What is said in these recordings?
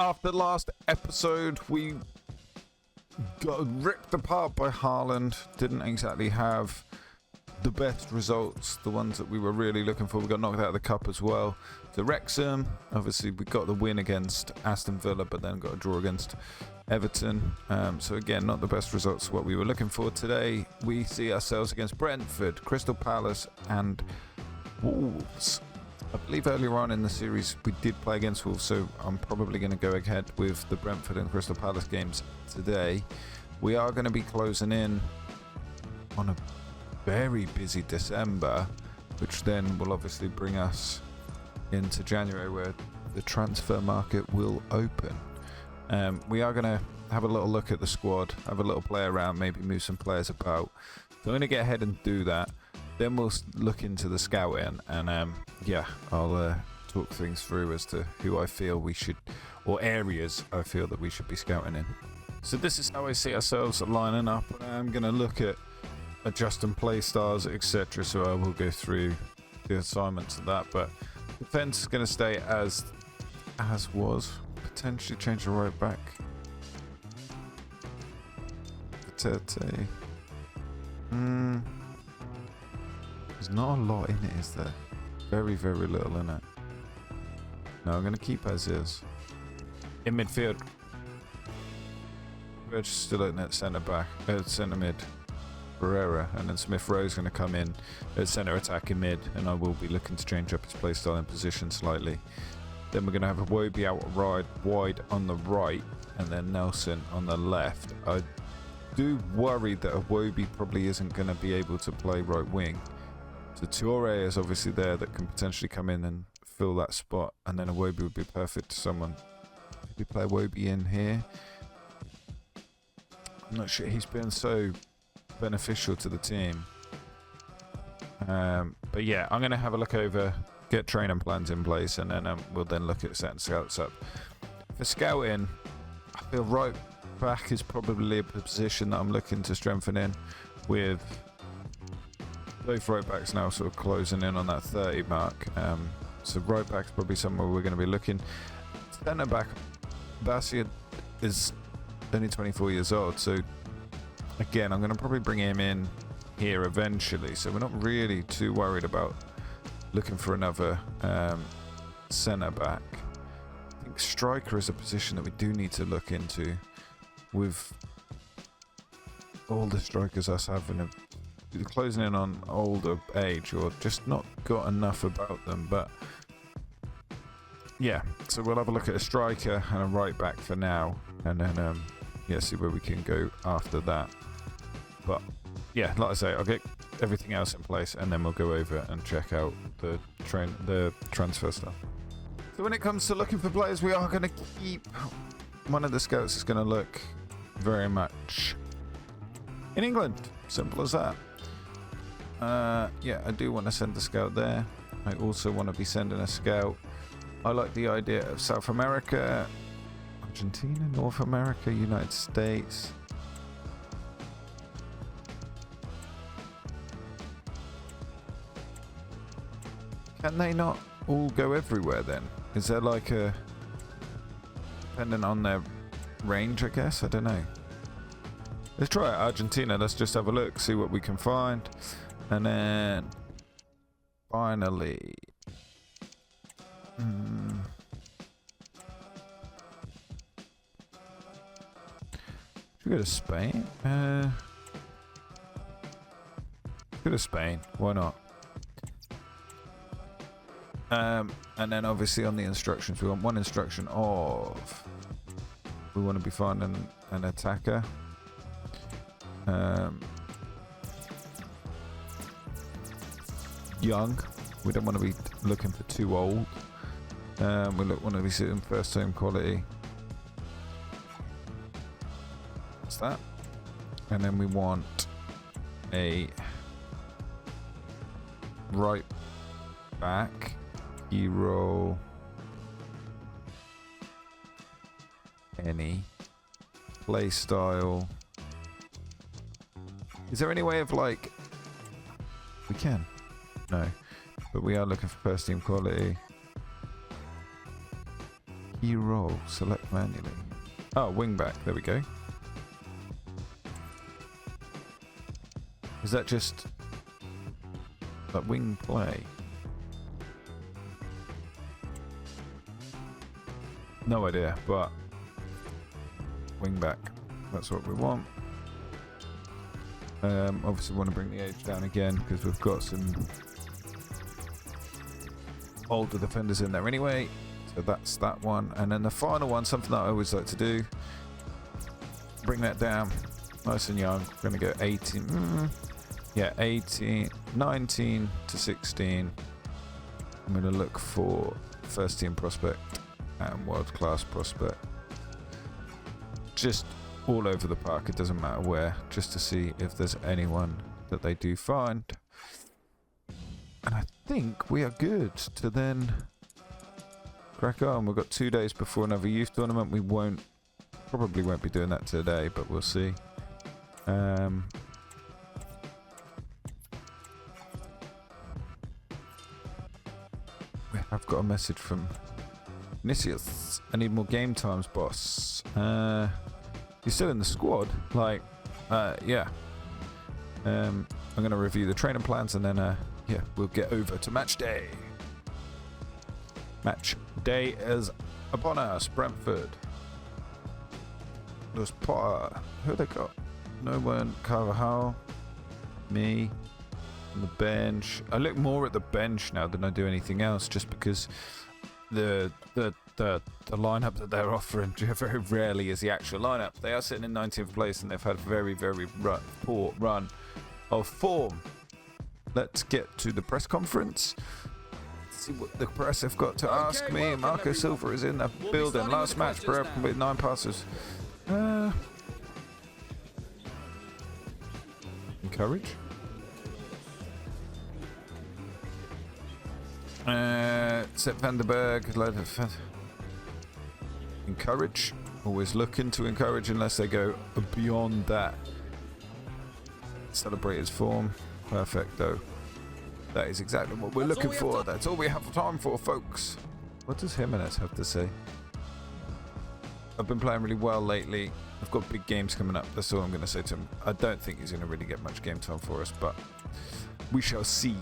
after last episode, we got ripped apart by Haaland. Didn't exactly have the best results, the ones that we were really looking for. We got knocked out of the cup as well. So Wrexham, obviously we got the win against Aston Villa, but then got a draw against Everton. So again, not the best results what we were looking for. Today we see ourselves against Brentford, Crystal Palace and Wolves. I believe earlier on in the series we did play against Wolves, so I'm probably going to go ahead with the Brentford and Crystal Palace games today. We are going to be closing in on a very busy December, which then will obviously bring us into January where the transfer market will open. We are going to have a little look at the squad, have a little play around, maybe move some players about. So I'm going to get ahead and do that. Then we'll look into the scouting and I'll talk things through as to who I feel we should, or areas I feel that we should be scouting in. So this is how I see ourselves lining up. I'm going to look at adjusting play styles, etc. So I will go through the assignments of that, but defense is going to stay as was. Potentially change the right back. Tete. There's not a lot in it, is there? Very, very little in it. No, I'm going to keep as is. In midfield, we're just still looking at centre mid, Pereira, and then Smith Rowe's going to come in at centre attack in mid, and I will be looking to change up his play style and position slightly. Then we're going to have a Wobie out wide on the right, and then Nelson on the left. I do worry that a Wobie probably isn't going to be able to play right wing. So Toure is obviously there that can potentially come in and fill that spot, and then a Wobie would be perfect to someone. Maybe play Wobie in here. I'm not sure he's been so beneficial to the team. But yeah, I'm going to have a look over, get training plans in place, and then we'll then look at setting scouts up. For scouting, I feel right back is probably a position that I'm looking to strengthen in, with both right backs now sort of closing in on that 30 mark. So right back's probably somewhere we're going to be looking. Centre back, Basia is only 24 years old, so again I'm going to probably bring him in here eventually, so we're not really too worried about looking for another centre back. I think striker is a position that we do need to look into, with all the strikers us having closing in on older age, or just not got enough about them. But yeah, so we'll have a look at a striker and a right back for now, and then see where we can go after that. But yeah, like I say, I'll get everything else in place, and then we'll go over and check out the transfer stuff. So when it comes to looking for players, we are going to keep one of the scouts is going to look very much in England. Simple as that. I do want to send a scout there. I also want to be sending a scout. I like the idea of South America, Argentina, North America, United States. Can they not all go everywhere then? Is there like a, depending on their range, I guess? I don't know. Let's try it, Argentina. Let's just have a look, see what we can find. And then finally, should we go to Spain? Go to Spain. Why not? And then obviously on the instructions, we want one instruction of we want to be finding an attacker. Young. We don't want to be looking for too old. We want to be sitting first team quality. What's that? And then we want a right back. Hero. Any. Play style. Is there any way of like... We can. No. But we are looking for first team quality. Key role. Select manually. Oh, wing back. There we go. Is that just that wing play? No idea, but wing back. That's what we want. Obviously want to bring the age down again because we've got some older defenders in there anyway. So that's that one. And then the final one, something that I always like to do, bring that down nice and young. We're going to go 18. Yeah, 18, 19 to 16. I'm going to look for first team prospect and world class prospect. Just all over the park, it doesn't matter where, just to see if there's anyone that they do find. And I think we are good to then crack on. We've got 2 days before another youth tournament. We probably won't be doing that today, but we'll see. We have got a message from Nicias. I need more game times, boss. You're still in the squad? Like, yeah. I'm going to review the training plans and then, yeah, we'll get over to match day. Match day is upon us. Brentford. Los Potter. Who they got? No one. Carvajal. Me. On the bench. I look more at the bench now than I do anything else, just because the lineup that they're offering very rarely is the actual lineup. They are sitting in 19th place and they've had a very, very poor run of form. Let's get to the press conference. See what the press have got to ask me. Marco Silva is in the building. Last match with 9 passes. Encourage. Sepp van der Berg. Encourage. Always looking to encourage unless they go beyond that. Celebrate his form. Perfecto. That is exactly what we're looking for. That's all we have time for, folks. What does Jimenez have to say? I've been playing really well lately. I've got big games coming up. That's all I'm going to say to him. I don't think he's going to really get much game time for us, but we shall see.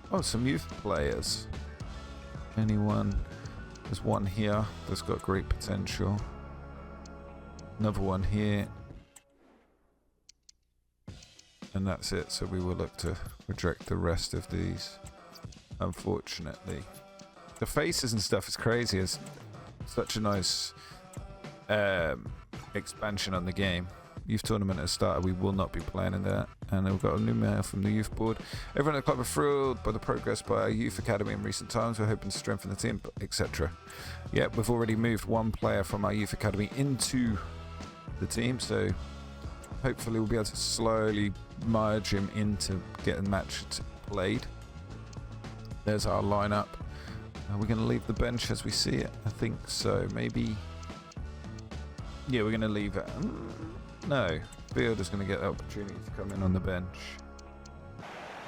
Oh, some youth players. Anyone? There's one here that's got great potential. Another one here. And that's it. So we will look to reject the rest of these, unfortunately. The faces and stuff is crazy. It's such a nice expansion on the game. Youth tournament has started. We will not be playing in that. And we've got a new mayor from the youth board. Everyone at the club are thrilled by the progress by our youth academy in recent times. We're hoping to strengthen the team, etc. Yeah, we've already moved one player from our youth academy into the team, so hopefully we'll be able to slowly merge him into getting matches played. There's our lineup. Are we going to leave the bench as we see it? I think so. Maybe. Yeah, we're going to leave it. No. Fielder's going to get the opportunity to come in on the bench.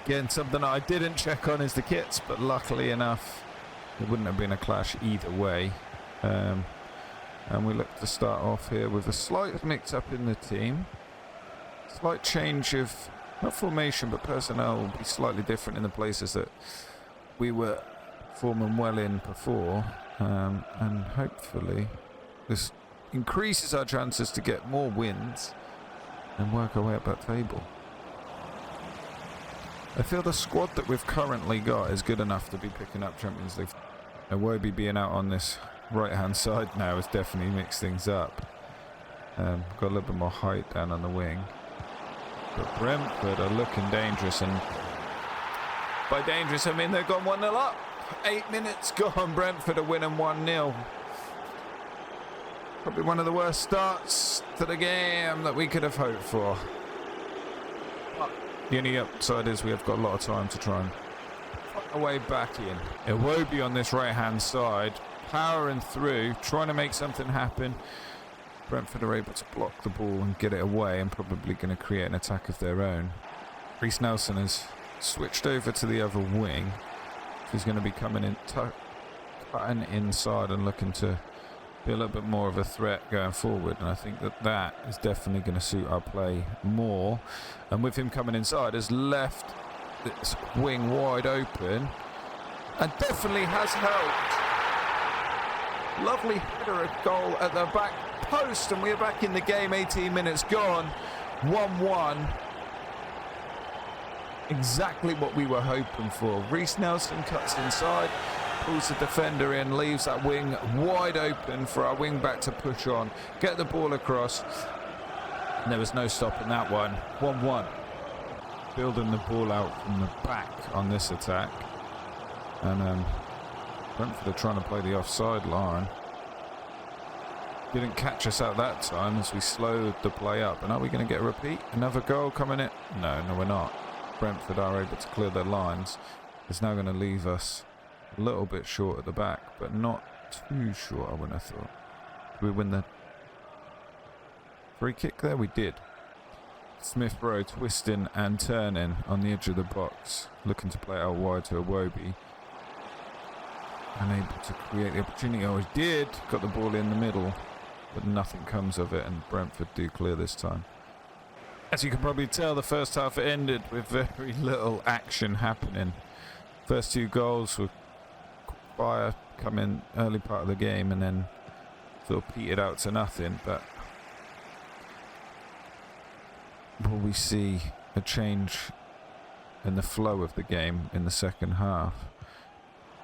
Again, something that I didn't check on is the kits, but luckily enough, it wouldn't have been a clash either way. And we look to start off here with a slight mix-up in the team. Slight change of, not formation, but personnel will be slightly different in the places that we were forming well in before. And hopefully this increases our chances to get more wins and work our way up that table. I feel the squad that we've currently got is good enough to be picking up Champions League. Iwobi being out on this right hand side now has definitely mixed things up. Got a little bit more height down on the wing. But Brentford are looking dangerous, and by dangerous I mean they've gone 1-0 up. 8 minutes gone, Brentford are winning 1-0. Probably one of the worst starts to the game that we could have hoped for. But the only upside is we have got a lot of time to try and find our way back in. Iwobi on this right hand side, powering through, trying to make something happen. Brentford are able to block the ball and get it away, and probably going to create an attack of their own. Reece Nelson has switched over to the other wing. He's going to be coming in cutting inside and looking to be a little bit more of a threat going forward, and I think that is definitely going to suit our play more. And with him coming inside, has left this wing wide open and definitely has helped. Lovely header, a goal at the back post, and we're back in the game. 18 minutes gone, 1-1. Exactly what we were hoping for. Reece Nelson cuts inside, pulls the defender in, leaves that wing wide open for our wing back to push on, get the ball across. And there was no stopping that one. 1-1. Building the ball out from the back on this attack. And Brentford are trying to play the offside line. Didn't catch us out that time as we slowed the play up. And are we going to get a repeat? Another goal coming in? No, we're not. Brentford are able to clear their lines. It's now going to leave us a little bit short at the back, but not too short, I wouldn't have thought. Did we win the free kick there? We did. Smith Rowe twisting and turning on the edge of the box, looking to play out wide to Iwobi. Unable to create the opportunity. Oh, he did. Got the ball in the middle, but nothing comes of it, and Brentford do clear this time. As you can probably tell, the first half ended with very little action happening. First two goals were fire coming early part of the game and then sort of petered out to nothing. But will we see a change in the flow of the game in the second half?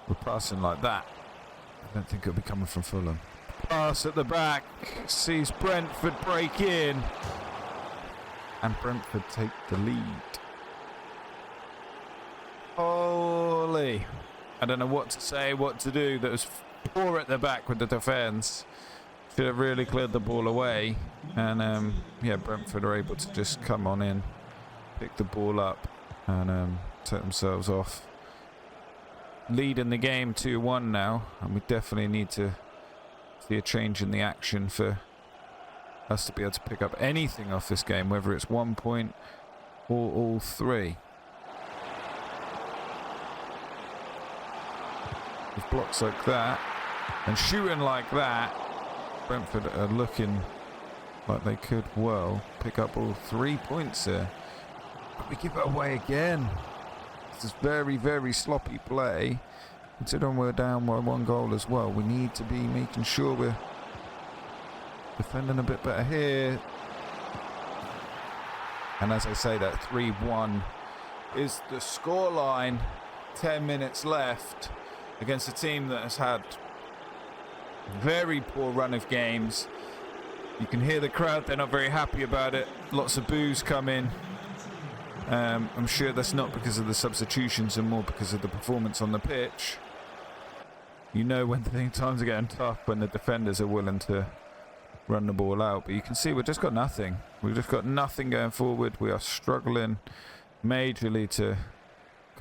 We're passing like that. I don't think it'll be coming from Fulham. Pass at the back, sees Brentford break in, and Brentford take the lead. Holy. I don't know what to say, what to do. That was poor at the back with the defence. Should have really cleared the ball away. And yeah, Brentford are able to just come on in, pick the ball up, and take themselves off. Leading the game 2-1 now, and we definitely need to see a change in the action for us to be able to pick up anything off this game, whether it's 1 point or all three. With blocks like that and shooting like that, Brentford are looking like they could well pick up all 3 points here. But we give it away again. This is very, very sloppy play. Considering we're down by 1 goal as well, we need to be making sure we're defending a bit better here. And as I say, that 3-1 is the scoreline. 10 minutes left against a team that has had very poor run of games. You can hear the crowd, they're not very happy about it. Lots of boos come in. I'm sure that's not because of the substitutions and more because of the performance on the pitch. You know when times are getting tough, when the defenders are willing to run the ball out. But you can see we've just got nothing. We've just got nothing going forward. We are struggling majorly to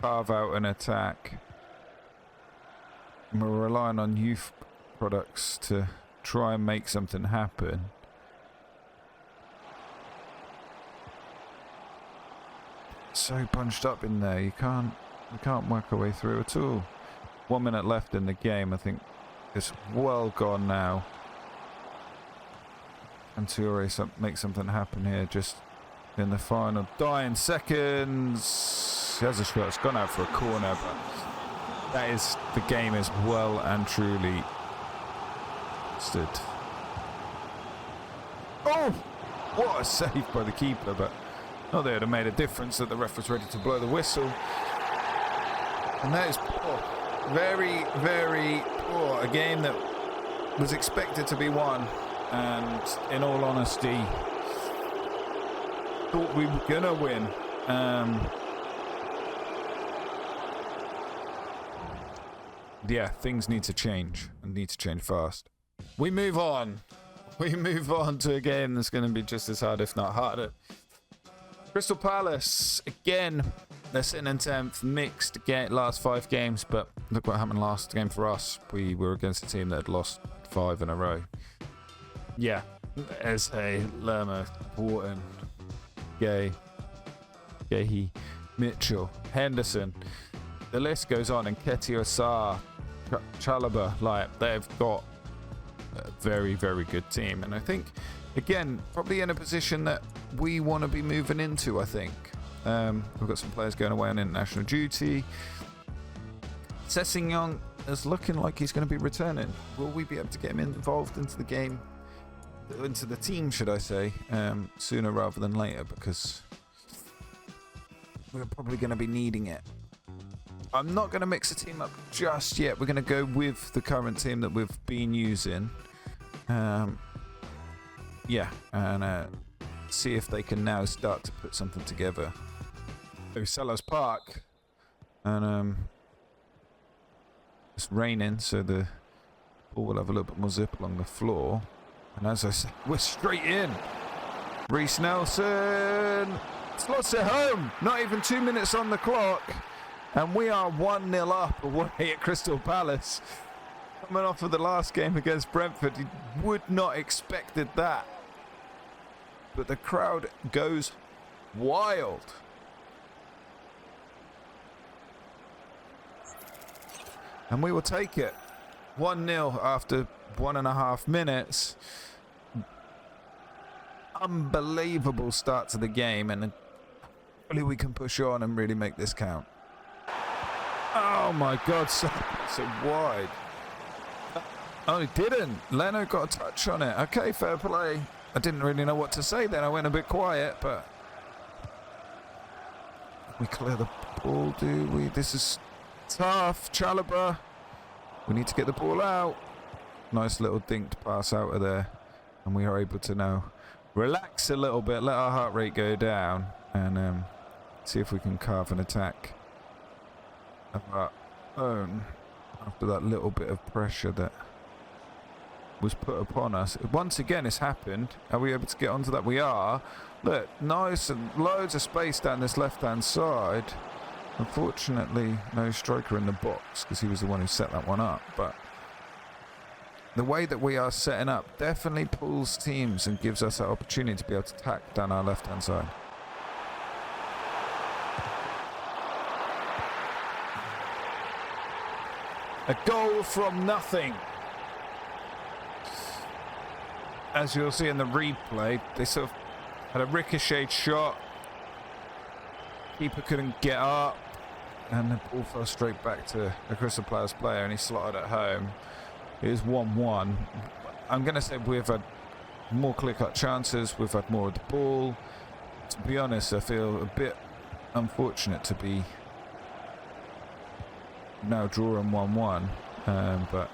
carve out an attack. And we're relying on youth products to try and make something happen. So bunched up in there, we can't work our way through at all. 1 minute left in the game. I think it's well gone now. And Toure make something happen here just in the final dying seconds. He has a shot, it's gone out for a corner, but the game is well and truly stood. Oh, what a save by the keeper, but not that it would have made a difference that the ref was ready to blow the whistle. And that is poor. Very, very poor. A game that was expected to be won. And in all honesty, thought we were going to win. Yeah, things need to change. And need to change fast. We move on. We move on to a game that's going to be just as hard, if not harder. Crystal Palace, again, they're sitting in 10th, mixed last 5 games, but look what happened last game for us. We were against a team that had lost 5 in a row. Yeah, as a Lerma, Wharton, Gay, Mitchell, Henderson. The list goes on, and Nketiah Sarr Chalobah, like, they've got a very, very good team. And I think, again, probably in a position that we want to be moving into, I think. We've got some players going away on international duty. Sessegnon is looking like he's going to be returning. Will we be able to get him involved into the game, into the team, should I say, sooner rather than later? Because we're probably going to be needing it. I'm not going to mix the team up just yet. We're going to go with the current team that we've been using. Yeah, and see if they can now start to put something together. So Sellers Park, and it's raining, so the ball will have a little bit more zip along the floor. And as I said, we're straight in. Reece Nelson slots it home. Not even 2 minutes on the clock. And we are 1-0 up away at Crystal Palace. Coming off of the last game against Brentford, you would not expected that. But the crowd goes wild. And we will take it. 1-0 after 1.5 minutes. Unbelievable start to the game. And hopefully we can push on and really make this count. Oh my God, so wide. Oh, he didn't. Leno got a touch on it. Okay, fair play. I didn't really know what to say then. I went a bit quiet, but we clear the ball, do we? This is tough. Chalobah. We need to get the ball out. Nice little dinked pass out of there. And we are able to now relax a little bit, let our heart rate go down, and see if we can carve an attack of our own after that little bit of pressure that was put upon us. Once again, it's happened. Are we able to get onto that? We are. Look, nice and loads of space down this left-hand side. Unfortunately, no striker in the box because he was the one who set that one up. But the way that we are setting up definitely pulls teams and gives us that opportunity to be able to attack down our left-hand side. A goal from nothing. As you'll see in the replay, they sort of had a ricocheted shot. Keeper couldn't get up, and the ball fell straight back to a Crystal Palace player, and he slotted it home. It was 1-1. I'm going to say we've had more clear-cut chances. We've had more of the ball. To be honest, I feel a bit unfortunate to be now drawing 1-1, but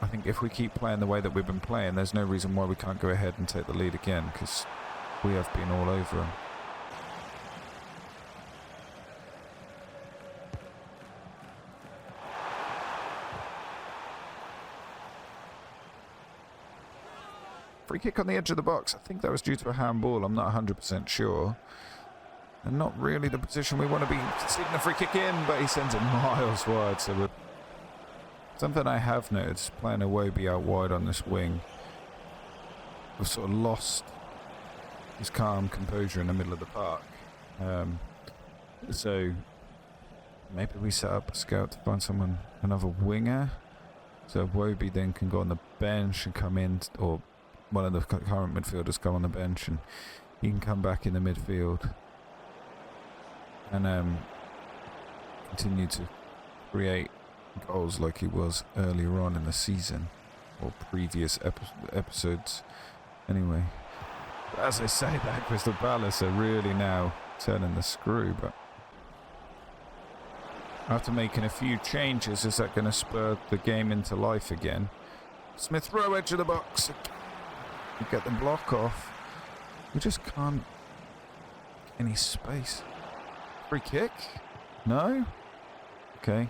I think if we keep playing the way that we've been playing, there's no reason why we can't go ahead and take the lead again, because we have been all over them. Free kick on the edge of the box. I think that was due to a handball. I'm not 100% sure. And not really the position we want to be conceding a free kick in, but he sends it miles wide. So something I have noticed, playing Iwobi out wide on this wing, we've sort of lost his calm composure in the middle of the park. So maybe we set up a scout to find someone, another winger. So Iwobi then can go on the bench and come in, or one of the current midfielders come on the bench, and he can come back in the midfield and continue to create goals like he was earlier on in the season, or previous episodes anyway. But as I say, that Crystal Palace are really now turning the screw, but after making a few changes, is that going to spur the game into life again? Smith Rowe, edge of the box. We get the block off. We just can't get any space. Free kick? No? Okay.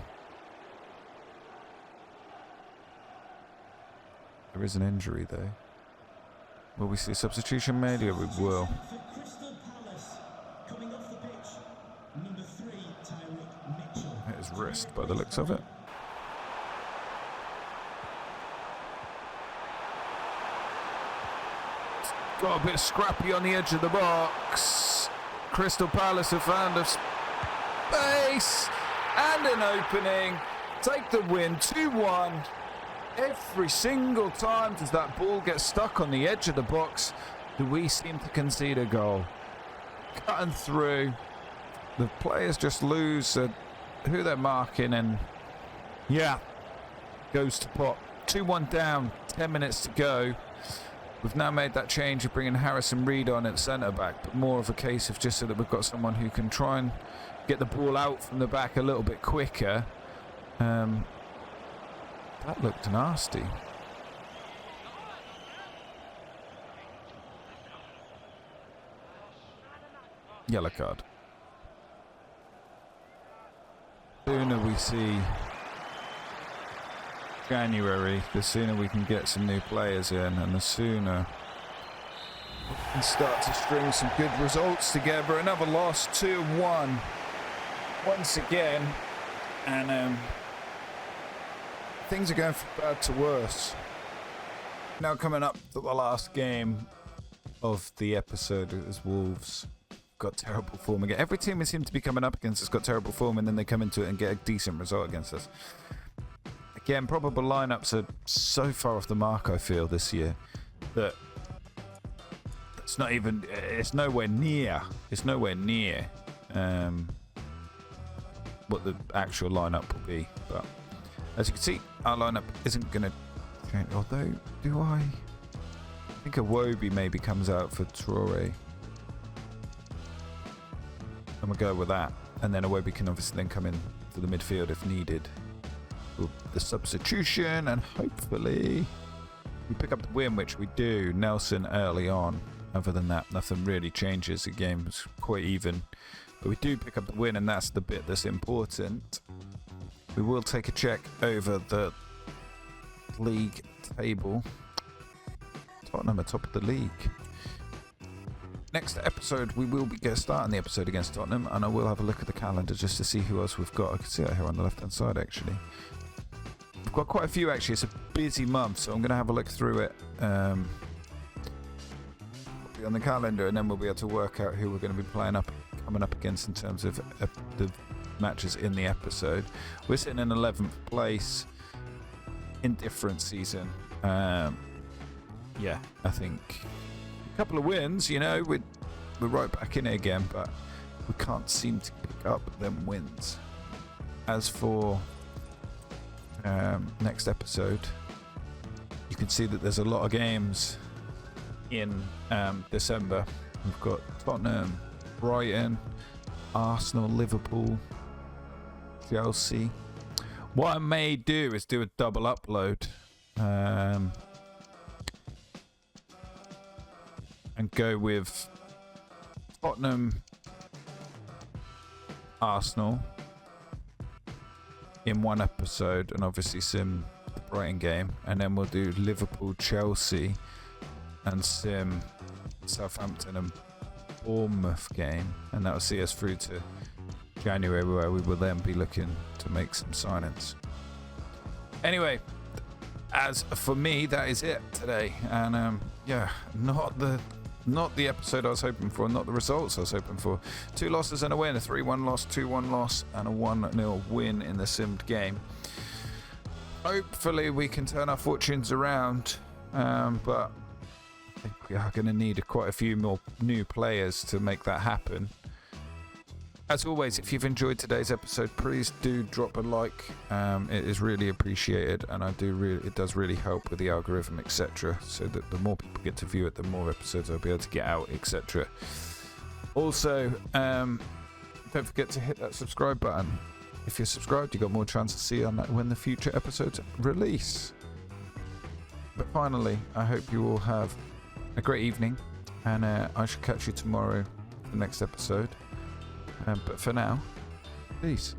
There is an injury though. Will we see a substitution made? Yeah, we will. Hit his wrist by the looks of it. Got a bit scrappy on the edge of the box. Crystal Palace have found a space and an opening take the win, 2-1. Every single time does that ball get stuck on the edge of the box, do we seem to concede a goal. Cutting through, the players just lose who they're marking, and yeah, goes to pot. 2-1 down, 10 minutes to go. We've now made that change of bringing Harrison Reed on at centre-back, but more of a case of just so that we've got someone who can try and get the ball out from the back a little bit quicker. That looked nasty. Yellow card. The sooner we see January, the sooner we can get some new players in, and the sooner we can start to string some good results together. Another loss, 2-1 once again, and things are going from bad to worse. Now coming up to the last game of the episode is Wolves. Got terrible form again. Every team we seem to be coming up against has got terrible form, and then they come into it and get a decent result against us. Again, probable lineups are so far off the mark, I feel, this year, that it's not even, it's nowhere near what the actual lineup will be. But as you can see, our lineup isn't going to change. Although, I think Iwobi maybe comes out for Traore. I'm going to go with that. And then Iwobi can obviously then come in to the midfield if needed. The substitution, and hopefully we pick up the win, which we do. Nelson early on. Other than that, nothing really changes. The game's quite even, but we do pick up the win, and that's the bit that's important. We will take a check over the league table. Tottenham are top of the league. Next episode, we will be starting the episode against Tottenham, and I will have a look at the calendar just to see who else we've got. I can see it here on the left-hand side, actually. We've got quite a few, actually. It's a busy month, so I'm going to have a look through it on the calendar, and then we'll be able to work out who we're going to be coming up against in terms of the matches in the episode. We're sitting in 11th place, indifferent season. Yeah, I think a couple of wins, we're right back in it again, but we can't seem to pick up them wins. As for next episode, you can see that there's a lot of games in December. We've got Tottenham, Brighton, Arsenal, Liverpool, Chelsea. What I may do is do a double upload and go with Tottenham, Arsenal in one episode, and obviously sim the Brighton game, and then we'll do Liverpool, Chelsea, and sim Southampton and Bournemouth game, and that will see us through to January, where we will then be looking to make some signings. Anyway, as for me, that is it today, and yeah, not the episode I was hoping for, not the results I was hoping for. 2 losses and a win, a 3-1 loss, 2-1 loss, and a 1-0 win in the simmed game. Hopefully we can turn our fortunes around, but I think we are going to need quite a few more new players to make that happen. As always, if you've enjoyed today's episode, please do drop a like. It is really appreciated, and it does really help with the algorithm, etc. So that the more people get to view it, the more episodes I'll be able to get out, etc. Also, don't forget to hit that subscribe button. If you're subscribed, you've got more chance to see on that when the future episodes release. But finally, I hope you all have a great evening, and I shall catch you tomorrow for the next episode. But for now, peace.